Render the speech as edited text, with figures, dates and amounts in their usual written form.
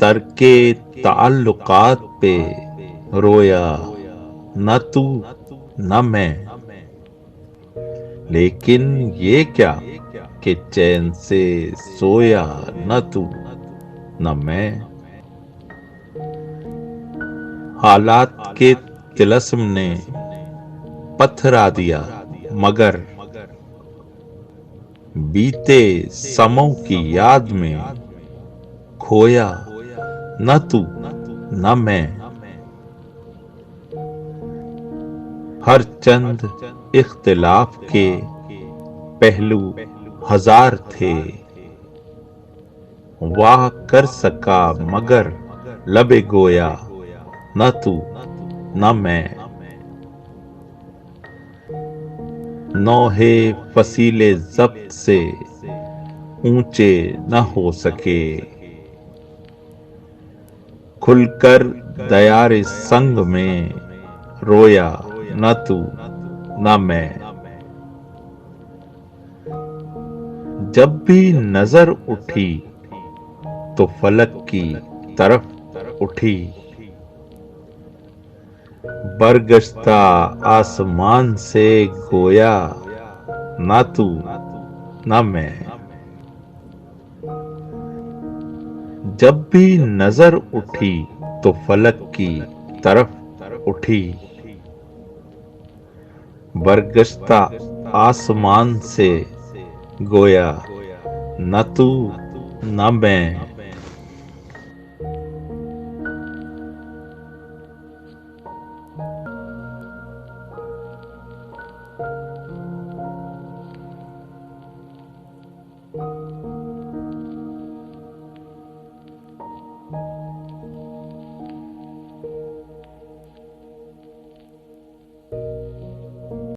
तरके ताल्लुकात पे रोया न तू न मैं। लेकिन ये क्या कि चैन से सोया न तू न मैं। हालात के तिलस्म ने पथरा दिया मगर बीते समों की याद में खोया न तू न मैं। हर चंद इख्तिलाफ के पहलू हजार थे, वाह कर सका मगर लबे गोया न तू न मैं। नौहे फसीले जब्त से ऊंचे न हो सके, खुलकर दयारे संग में रोया न तू न मैं। जब भी नजर उठी तो फलक की तरफ उठी, बरगश्ता आसमान से गोया न तू न मैं। जब भी नजर उठी तो फलक की तरफ उठी, बरगश्ता आसमान से गोया न तू न मैं।